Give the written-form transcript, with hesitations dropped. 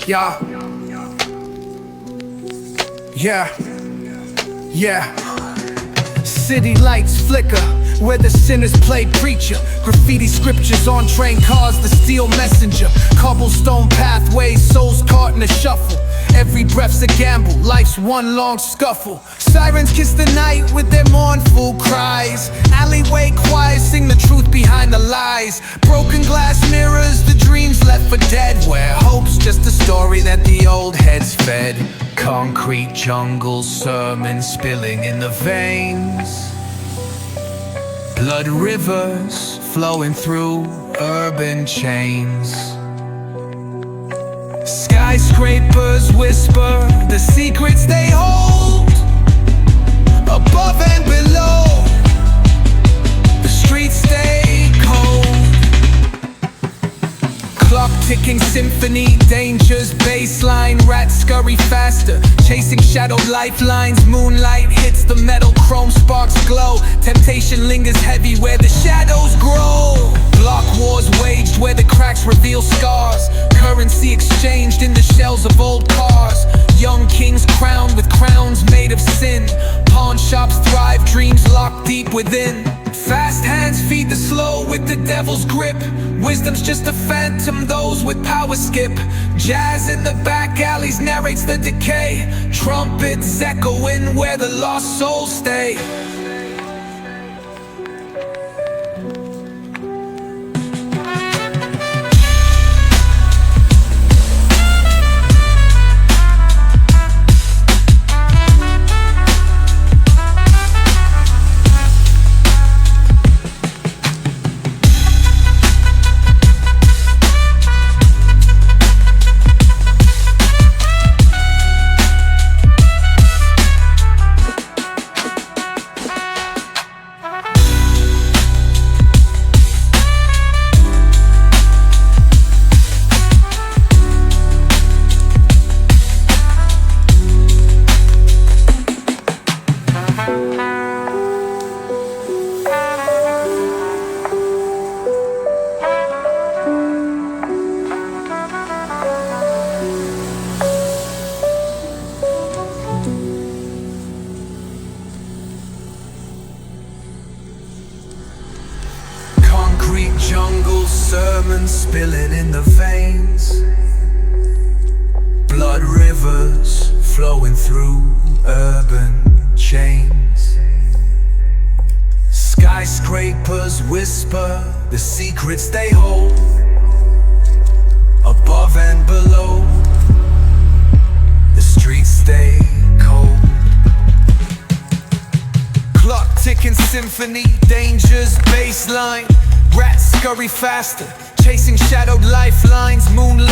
Yeah. Yeah. Yeah. City lights flicker where the sinners play preacher. Graffiti scriptures on train cars, the steel messenger. Cobblestone pathways, souls caught in a shuffle. Every breath's a gamble, life's one long scuffle. Sirens kiss the night with their mournful cries. Alleyway choirs sing the truth behind the lies. Broken glass mirrors, the dreams left for dead. Where hope's just a story that the old heads fed. Concrete jungle sermons spilling in the veins. Blood rivers flowing through urban chains. Skyscrapers whisper the secrets they hold. Above and below, the streets stay cold. Clock ticking symphony, dangers baseline. Rats scurry faster, chasing shadowed lifelines. Moonlight hits the metal, chrome sparks glow. Temptation lingers heavy where the shadows grow. Block wars waged where the cracks reveal scars. Currency exchanged in the shells of old cars. Young kings crowned with crowns made of sin. Pawn shops thrive, dreams locked deep within. Fast hands feed the slow with the devil's grip. Wisdom's just a phantom, those with power skip. Jazz in the back alleys narrates the decay. Trumpets echoing where the lost souls stay. Jungle sermons spilling in the veins. Blood rivers flowing through urban chains. Skyscrapers whisper the secrets they hold. Above and below, the streets stay cold. Clock ticking symphony, dangers baseline. Rats scurry faster, chasing shadowed lifelines. Moonlight